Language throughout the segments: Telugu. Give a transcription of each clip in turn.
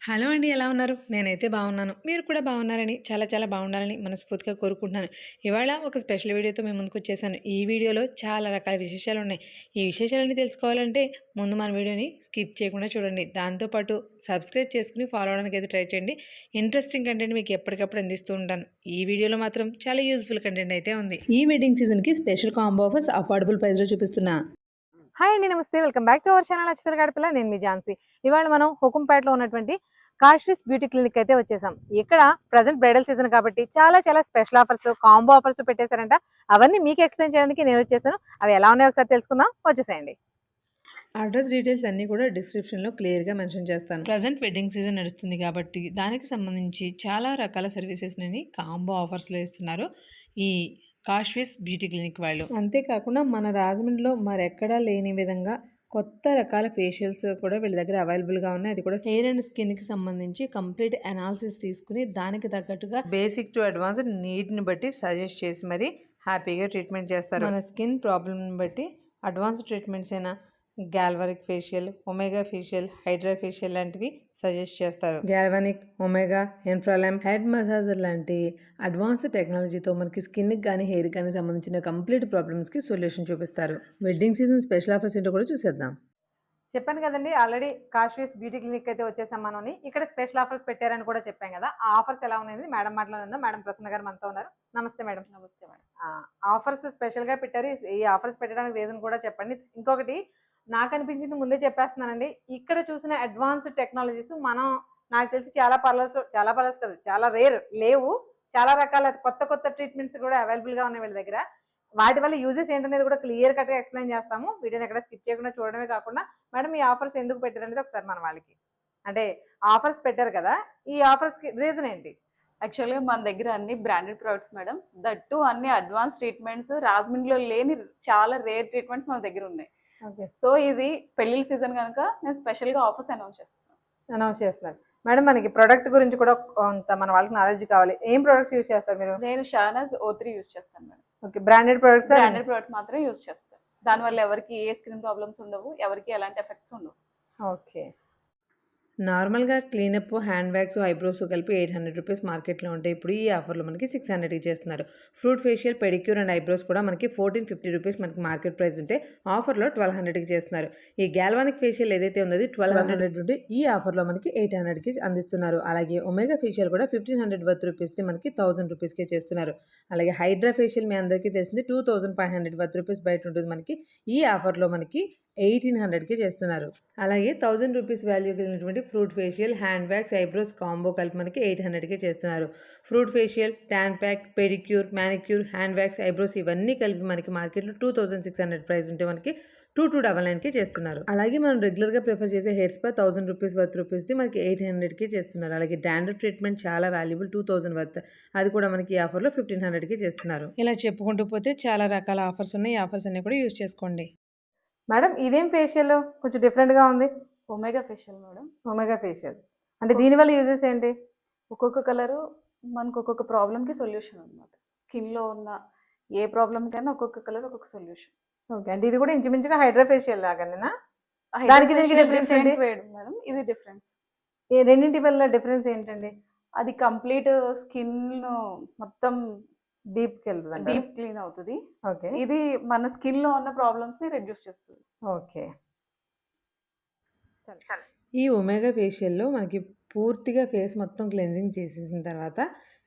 హలో అండి. ఎలా ఉన్నారు? నేనైతే బాగున్నాను. మీరు కూడా బాగున్నారని, చాలా చాలా బాగుండాలని మనస్ఫూర్తిగా కోరుకుంటున్నాను. ఇవాళ ఒక స్పెషల్ వీడియోతో మీ ముందుకొచ్చేసాను. ఈ వీడియోలో చాలా రకాల విశేషాలున్నాయి. ఈ విశేషాలన్నీ తెలుసుకోవాలంటే ముందు మన వీడియోని స్కిప్ చేయకుండా చూడండి. దాంతో పాటు సబ్స్క్రైబ్ చేసుకొని ఫాలో అవ్వడానికి అయితే ట్రై చేయండి. ఇంట్రెస్టింగ్ కంటెంట్ మీకు ఎప్పటికప్పుడు అందిస్తూ ఉంటాను. ఈ వీడియోలో మాత్రం చాలా యూజ్ఫుల్ కంటెంట్ అయితే ఉంది. ఈ వెడ్డింగ్ సీజన్‌కి స్పెషల్ కాంబో ఆఫర్స్ అఫోర్డబుల్ ప్రైస్‌లో చూపిస్తున్నా. హాయ్ అండి, నమస్తే. Welcome back to our channel Akshara Gadapala. నేను మీ ఝాన్సీ. ఇవాళ మనం హుకుంపేటలో ఉన్నటువంటి కాశ్వీస్ బ్యూటీ క్లినిక్ అయితే వచ్చేసాం. ఇక్కడ ప్రజెంట్ బ్రైడల్ సీజన్ కాబట్టి చాలా చాలా స్పెషల్ ఆఫర్స్, కాంబో ఆఫర్స్ పెట్టేశారంట. అవన్నీ మీకు ఎక్స్ప్లెయిన్ చేయడానికి నేను వచ్చేసాను. అవి ఎలా ఉన్నాయో ఒకసారి తెలుసుకుందాం, వచ్చేసేయండి. అడ్రస్ డీటెయిల్స్ అన్నీ కూడా డిస్క్రిప్షన్లో క్లియర్గా మెన్షన్ చేస్తాను. ప్రజెంట్ వెడ్డింగ్ సీజన్ నడుస్తుంది కాబట్టి దానికి సంబంధించి చాలా రకాల సర్వీసెస్ని కాంబో ఆఫర్స్లో ఇస్తున్నారు ఈ కాశ్వీస్ బ్యూటీ క్లినిక్ వాళ్ళు. అంతేకాకుండా మన రాజమండ్రిలో మరెక్కడా లేని విధంగా కొత్త రకాల ఫేషియల్స్ కూడా వీళ్ళ దగ్గర అవైలబుల్గా ఉన్నాయి. అది కూడా హెయిర్ అండ్ స్కిన్కి సంబంధించి కంప్లీట్ అనాలిసిస్ తీసుకుని దానికి తగ్గట్టుగా బేసిక్ టు అడ్వాన్స్డ్ నీడ్ని బట్టి సజెస్ట్ చేసి మరి హ్యాపీగా ట్రీట్మెంట్ చేస్తారు. మన స్కిన్ ప్రాబ్లమ్ని బట్టి అడ్వాన్స్డ్ ట్రీట్మెంట్స్ అయినా galvanic facial, omega facial, hydra facial లాంటివి సజెస్ట్ చేస్తారు. గాల్వానిక్, ఒమేగా, ఇన్ఫ్రాలాంప్, హెడ్ మసాజర్ లాంటి అడ్వాన్స్డ్ టెక్నాలజీతో మనకి స్కిన్కి కానీ హెయిర్ కానీ సంబంధించిన కంప్లీట్ ప్రాబ్లమ్స్కి సొల్యూషన్ చూపిస్తారు. వెడ్డింగ్ సీజన్ స్పెషల్ ఆఫర్స్ ఏంటో కూడా చూసేద్దాం. చెప్పాను కదండి, ఆల్రెడీ కాశ్వీస్ బ్యూటీ క్లినిక్ అయితే వచ్చేసాం మనం. ఇక్కడ స్పెషల్ ఆఫర్స్ పెట్టారని కూడా చెప్పాం కదా. ఆ ఆఫర్స్ ఎలా ఉన్నాయి మేడం మాట్లాడుందా. మేడం ప్రసన్న గారు మనతో ఉన్నారు. నమస్తే మేడం. నమస్తే మేడం. ఆఫర్స్ స్పెషల్గా పెట్టారు. ఈ ఆఫర్స్ పెట్టడానికి రీజన్ కూడా చెప్పండి. ఇంకొకటి నాకు అనిపించింది ముందే చెప్పేస్తున్నానండి, ఇక్కడ చూసిన అడ్వాన్స్డ్ టెక్నాలజీస్ మనం నాకు తెలిసి చాలా పార్లర్స్ కాదు, చాలా రేర్ లేవు. చాలా రకాల కొత్త కొత్త ట్రీట్మెంట్స్ కూడా అవైలబుల్గా ఉన్నాయి వీళ్ళ దగ్గర. వాటి వల్ల యూజెస్ ఏంటనేది కూడా క్లియర్ కట్గా ఎక్స్ప్లెయిన్ చేస్తాము. వీడియోని ఎక్కడ స్కిప్ చేయకుండా చూడడమే కాకుండా మేడం ఈ ఆఫర్స్ ఎందుకు పెట్టారనేది ఒకసారి మన వాళ్ళకి, అంటే ఆఫర్స్ పెట్టారు కదా, ఈ ఆఫర్స్కి రీజన్ ఏంటి? యాక్చువల్గా మన దగ్గర అన్ని బ్రాండెడ్ ప్రొడక్ట్స్ మేడం. దట్టు అన్ని అడ్వాన్స్ ట్రీట్మెంట్స్, రాజమండ్రిలో లేని చాలా రేర్ ట్రీట్మెంట్స్ మన దగ్గర ఉన్నాయి. ఓకే, సో ఇది పెళ్లి సీజన్ కనుక నేను స్పెషల్గా ఆఫర్స్ అనౌన్స్ చేస్తున్నారు. మేడం మనకి ప్రొడక్ట్ గురించి కూడా కొంత మన వాళ్ళకి నాలెడ్జ్ కావాలి. ఏం ప్రొడక్ట్స్ యూజ్ చేస్తారు మీరు? నేను షానాజ్ O3 యూజ్ చేస్తాను madam. Okay, branded products. Branded product మాత్రమే యూజ్ చేస్తాను. దానివల్ల ఎవరికి ఏ స్కిన్ ప్రాబ్లమ్స్ ఉండవు, ఎవరికి ఎలాంటి ఎఫెక్ట్స్ ఉండవు. ఓకే, నార్మల్గా క్లీనప్, హ్యాండ్ బ్యాగ్స్, ఐబ్రోస్ కలిపి 800 రూపీస్ మార్కెట్లో ఉంటాయి. ఇప్పుడు ఈ ఆఫర్లో మనకి 600కి చేస్తున్నారు. Fruit facial, pedicure and eyebrows కూడా మనకి 1450 రూపీస్ మనకి మార్కెట్ ప్రైస్ ఉంటే ఆఫర్లో 1200కి చేస్తున్నారు. ఈ గాల్వానిక్ ఫేషియల్ ఏదైతే ఉందో 1200 ఉంటే ఈ ఆఫర్లో మనకి 800కి అందిస్తున్నారు. అలాగే ఒమేగా ఫేషియల్ కూడా 1500 వర్త్ రూపీస్ది మనకి 1000 రూపీస్కే చేస్తున్నారు. అలాగే హైడ్రా ఫేషియల్ మీ అందరికీ తెలిసింది 2500 వర్త్ రూపీస్ బయట ఉంటుంది. మనకి ఈ ఆఫర్లో మనకి 1800కి చేస్తున్నారు. అలాగే 1000 రూపీస్ వాల్యూ కలిగినటువంటి fruit facial, hand bags, eyebrows combo కలిపి మనకి 800కి చేస్తున్నారు. Fruit facial, tan pack, pedicure, manicure, hand bags, eyebrows ఇవన్నీ కలిపి మనకి మార్కెట్లో 2600 ప్రైస్ ఉంటే మనకి 2299కి చేస్తున్నారు. అలాగే మనం రెగ్యులర్గా ప్రిఫర్ చేసే హెయిర్ స్పా 1000 రూపీస్ వర్త్ రూపీస్ది మనకి 800కి చేస్తున్నారు. అలాగే డాండ్రఫ్ ట్రీట్మెంట్ చాలా వాల్యుబుల్ 2000 వర్త్, అది కూడా మనకి ఈ ఆఫర్లో 1500కి చేస్తున్నారు. ఇలా చెప్పుకుంటూ పోతే చాలా రకాల ఆఫర్స్ ఉన్నాయి. ఈ ఆఫర్స్ అన్ని కూడా యూజ్ చేసుకోండి. మేడం ఇదేం ఫేషియల్ కొంచెం డిఫరెంట్గా ఉంది? Omega facial madam. Omega facial అంటే దీనివల్ల యూజెస్ ఏంటి? ఒక్కొక్క కలరు మనకు ఒక్కొక్క ప్రాబ్లమ్కి సొల్యూషన్ అనమాట. స్కిన్లో ఉన్న ఏ ప్రాబ్లమ్కైనా ఒక్కొక్క కలర్ ఒక్కొక్క సొల్యూషన్. ఓకే, అంటే ఇది కూడా ఇంచుమించుగా హైడ్రా ఫేషియల్ లాగానేనా? దానికి దీనికి డిఫరెన్స్ ఏంటి మేడం? ఇది డిఫరెన్స్. ఈ రెండింటి వల్ల డిఫరెన్స్ ఏంటండి? అది కంప్లీట్ స్కిన్ మొత్తం డీప్ వెళ్తుంది, డీప్ క్లీన్ అవుతుంది. ఓకే, ఇది మన స్కిన్ లో ఉన్న ప్రాబ్లమ్స్ ని రెడ్యూస్ చేస్తుంది. ఓకే. ఈ ఒమేగా ఫేషియల్లో మనకి పూర్తిగా ఫేస్ మొత్తం క్లెన్జింగ్ చేసేసిన తర్వాత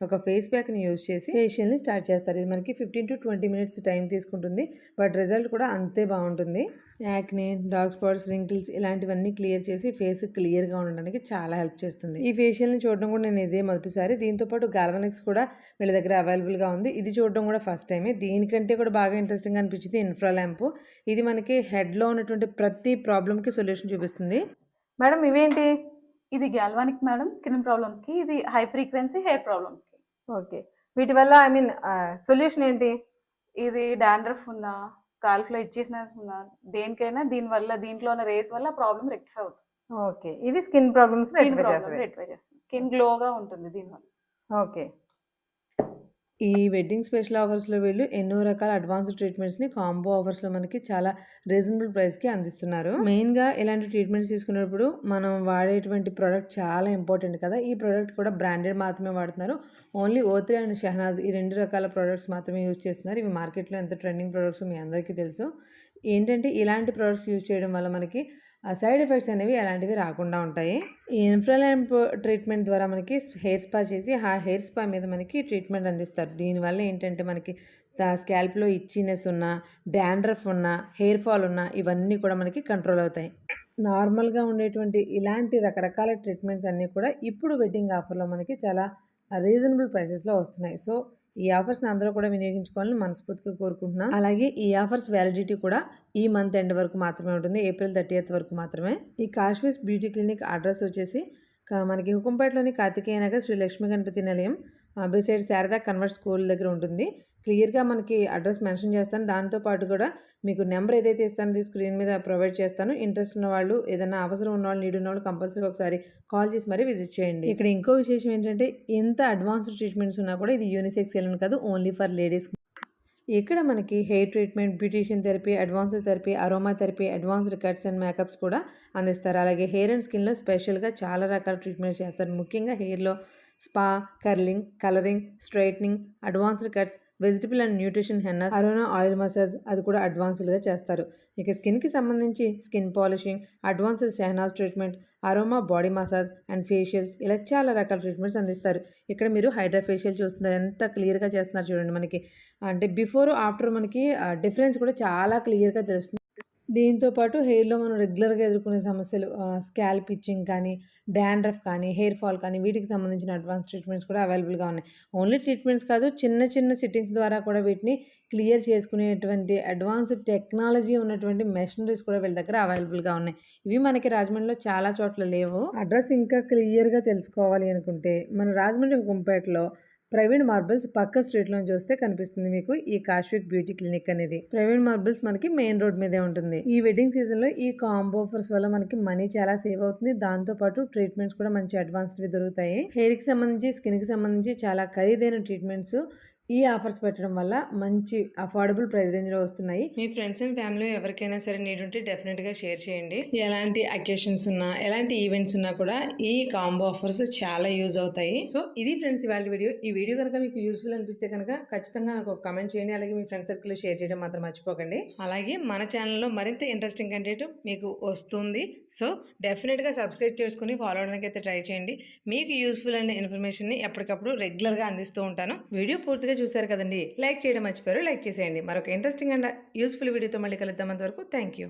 ఒక ఫేస్ ప్యాక్ని యూజ్ చేసి ఫేషియల్ని స్టార్ట్ చేస్తారు. ఇది మనకి 15 to 20 మినిట్స్ టైం తీసుకుంటుంది, బట్ రిజల్ట్ కూడా అంతే బాగుంటుంది. యాక్నే, డార్క్ స్పాట్స్, రింకిల్స్ ఇలాంటివన్నీ క్లియర్ చేసి ఫేస్ క్లియర్గా ఉండడానికి చాలా హెల్ప్ చేస్తుంది. ఈ ఫేషియల్ని చూడడం కూడా నేను ఇదే మొదటిసారి. దీంతోపాటు గాల్వానిక్స్ కూడా వీళ్ళ దగ్గర అవైలబుల్గా ఉంది. ఇది చూడడం కూడా ఫస్ట్ టైమే. దీనికంటే కూడా బాగా ఇంట్రెస్టింగ్ అనిపించింది ఇన్ఫ్రాలాంప్. ఇది మనకి హెడ్లో ఉన్నటువంటి ప్రతి ప్రాబ్లమ్కి సొల్యూషన్ చూపిస్తుంది. మేడం ఇవేంటి? ఇది గాల్వానిక్ మేడం, స్కిన్ ప్రాబ్లమ్స్ కి. ఇది హై ఫ్రీక్వెన్సీ హెయిర్ ప్రాబ్లమ్స్ కి. ఓకే, వీటి వల్ల సొల్యూషన్ ఏంటి? ఇది డాండ్రఫ్ ఉన్నా, కాల్ఫ్లో ఇచ్చేసినట్టు ఉన్నా, దేనికైనా దీనివల్ల దీంట్లో ఉన్న రేస్ వల్ల ప్రాబ్లమ్ రెక్టిఫై అవుతుంది. ఓకే, ఇది స్కిన్ ప్రాబ్లమ్స్ రెక్టిఫై చేస్తుంది. స్కిన్ గ్లోగా ఉంటుంది దీనివల్ల. ఓకే, ఈ వెడ్డింగ్ స్పెషల్ ఆఫర్స్‌లో వీళ్ళు ఎన్నో రకాల అడ్వాన్స్డ్ ట్రీట్మెంట్స్‌ని కాంబో ఆఫర్స్‌లో మనకి చాలా రీజనబుల్ ప్రైస్‌కి అందిస్తున్నారు. మెయిన్‌గా ఇలాంటి ట్రీట్మెంట్స్ తీసుకునేటప్పుడు మనం వాడేటువంటి ప్రొడక్ట్ చాలా ఇంపార్టెంట్ కదా! ఈ ప్రొడక్ట్ కూడా బ్రాండెడ్ మాత్రమే వాడుతున్నారు. ఓన్లీ ఓ3 అండ్ షెహనాజ్ ఈ 2 రకాల ప్రొడక్ట్స్ మాత్రమే యూజ్ చేస్తున్నారు. ఇవి మార్కెట్‌లో ఎంత ట్రెండింగ్ ప్రొడక్ట్స్ మీ అందరికీ తెలుసు. ఏంటంటే ఇలాంటి ప్రొడక్ట్స్ యూజ్ చేయడం వల్ల మనకి సైడ్ ఎఫెక్ట్స్ అనేవి అలాంటివి రాకుండా ఉంటాయి. ఈ ఇన్ఫ్రాలాంప్ ట్రీట్మెంట్ ద్వారా మనకి హెయిర్ స్పా చేసి ఆ హెయిర్ స్పా మీద మనకి ట్రీట్మెంట్ అందిస్తారు. దీనివల్ల ఏంటంటే మనకి స్కాల్ప్‌లో ఇచ్చినెస్ ఉన్నా, డాండ్రఫ్ ఉన్నా, హెయిర్ ఫాల్ ఉన్నా ఇవన్నీ కూడా మనకి కంట్రోల్ అవుతాయి. నార్మల్‌గా ఉండేటువంటి ఇలాంటి రకరకాల ట్రీట్మెంట్స్ అన్నీ కూడా ఇప్పుడు వెడ్డింగ్ ఆఫర్‌లో మనకి చాలా రీజనబుల్ ప్రైసెస్‌లో వస్తున్నాయి. సో, ఈ ఆఫర్స్‌ని అందరూ కూడా వినియోగించుకోవాలని మనస్ఫూర్తిగా కోరుకుంటున్నాం. అలాగే ఈ ఆఫర్స్ వ్యాలిడిటీ కూడా ఈ మంత్ ఎండ్ వరకు మాత్రమే ఉంటుంది. ఏప్రిల్ 30th వరకు మాత్రమే. ఈ కాశ్వీస్ బ్యూటీ క్లినిక్ అడ్రస్ వచ్చేసి మనకి హుకుంపేటలోని కార్తికేయ నగర్ శ్రీ లక్ష్మీ గణపతి నిలయం బిసైడ్ శారదా కన్వర్ట్ స్కూల్ దగ్గర ఉంటుంది. క్లియర్‌గా మనకి అడ్రస్ మెన్షన్ చేస్తాను. దాంతో పాటు కూడా మీకు నెంబర్ ఏదైతే ఇస్తానో స్క్రీన్ మీద ప్రొవైడ్ చేస్తాను. ఇంట్రెస్ట్ ఉన్న వాళ్ళు, ఏదైనా అవసరం ఉన్నవాళ్ళు, నీడ్ ఉన్నవాళ్ళు కంపల్సరీ ఒకసారి కాల్ చేసి మరీ విజిట్ చేయండి. ఇక్కడ ఇంకో విశేషం ఏంటంటే ఎంత అడ్వాన్స్డ్ ట్రీట్మెంట్స్ ఉన్నా కూడా ఇది యూనిసెక్స్ సెలూన్ కాదు, ఓన్లీ ఫర్ లేడీస్. ఇక్కడ మనకి hair treatment, beautician therapy, advanced therapy, aroma therapy, advanced cuts and makeups కూడా అందిస్తారు. అలాగే హెయిర్ అండ్ స్కిన్‌లో స్పెషల్‌గా చాలా రకాల ట్రీట్మెంట్స్ చేస్తారు. ముఖ్యంగా హెయిర్‌లో spa, curling, colouring, straightening, advanced cuts, vegetable and nutrition henna, aroma oil massage అది కూడా అడ్వాన్స్డ్‌గా చేస్తారు. ఇక స్కిన్‌కి సంబంధించి skin polishing, advanced Shahnaz treatment, aroma body massage and facials ఇలా చాలా రకాల ట్రీట్మెంట్స్ అందిస్తారు. ఇక్కడ మీరు హైడ్రా ఫేషియల్ చూస్తున్నారు. ఎంత క్లియర్‌గా చేస్తున్నారు చూడండి. మనకి అంటే బిఫోర్, ఆఫ్టర్ మనకి డిఫరెన్స్ కూడా చాలా క్లియర్‌గా తెలుస్తుంది. దీంతో పాటు హెయిర్‌లో మనం రెగ్యులర్‌గా ఎదుర్కొనే సమస్యలు స్కాల్ప్ ఇచ్చింగ్ కానీ, డాండ్రఫ్ కానీ, హెయిర్ ఫాల్ కానీ వీటికి సంబంధించిన అడ్వాన్స్ ట్రీట్మెంట్స్ కూడా అవైలబుల్‌గా ఉన్నాయి. ఓన్లీ ట్రీట్మెంట్స్ కాదు, చిన్న చిన్న సిట్టింగ్స్ ద్వారా కూడా వీటిని క్లియర్ చేసుకునేటువంటి అడ్వాన్స్డ్ టెక్నాలజీ ఉన్నటువంటి మెషినరీస్ కూడా వీళ్ళ దగ్గర అవైలబుల్‌గా ఉన్నాయి. ఇవి మనకి రాజమండ్రిలో చాలా చోట్ల లేవు. అడ్రస్ ఇంకా క్లియర్‌గా తెలుసుకోవాలి అనుకుంటే మన రాజమండ్రి హుకుంపేటలో ప్రవీణ్ మార్బుల్స్ పక్క స్ట్రీట్‌లోంచి వస్తే కనిపిస్తుంది మీకు ఈ కాశ్విక్ బ్యూటీ క్లినిక్ అనేది. ప్రవీణ్ మార్బుల్స్ మనకి మెయిన్ రోడ్ మీదే ఉంటుంది. ఈ వెడ్డింగ్ సీజన్‌లో ఈ కాంబో ఆఫర్స్ వల్ల మనకి మనీ చాలా సేవ్ అవుతుంది. దాంతో పాటు ట్రీట్మెంట్స్ కూడా మంచి అడ్వాన్స్డ్‌వి దొరుకుతాయి. హెయిర్‌కి సంబంధించి, స్కిన్‌కి సంబంధించి చాలా ఖరీదైన ట్రీట్మెంట్స్ ఈ ఆఫర్స్ పెట్టడం వల్ల మంచి అఫోర్డబుల్ ప్రైస్ రేంజ్‌లో వస్తున్నాయి. మీ ఫ్రెండ్స్ అండ్ ఫ్యామిలీ ఎవరికైనా సరే నీడ్ ఉంటే డెఫినెట్‌గా షేర్ చేయండి. ఎలాంటి అకేషన్స్ ఉన్నా, ఎలాంటి ఈవెంట్స్ ఉన్నా కూడా ఈ కాంబో ఆఫర్స్ చాలా యూజ్ అవుతాయి. సో ఇది ఫ్రెండ్స్ ఇవాళ వీడియో. ఈ వీడియో కనుక మీకు యూస్ఫుల్ అనిపిస్తే కనుక ఖచ్చితంగా నాకు ఒక కామెంట్ చేయండి. అలాగే మీ ఫ్రెండ్స్ సర్కిల్లో షేర్ చేయడం మాత్రం మర్చిపోకండి. అలాగే మన ఛానల్లో మరింత ఇంట్రెస్టింగ్ కంటెంట్ మీకు వస్తుంది. సో డెఫినెట్‌గా సబ్స్క్రైబ్ చేసుకుని ఫాలో అవడానికి అయితే ట్రై చేయండి. మీకు యూస్ఫుల్ అయిన ఇన్ఫర్మేషన్ని ఎప్పటికప్పుడు రెగ్యులర్గా అందిస్తూ ఉంటాను. వీడియో పూర్తిగా చూసారు కదండి, లైక్ చేయడం మర్చిపోయారు, లైక్ చేసేయండి. మరొక ఇంట్రెస్టింగ్ అండ్ యూస్ఫుల్ వీడియోతో మళ్ళీ కలుద్దాం. అంతవరకు థ్యాంక్ యూ.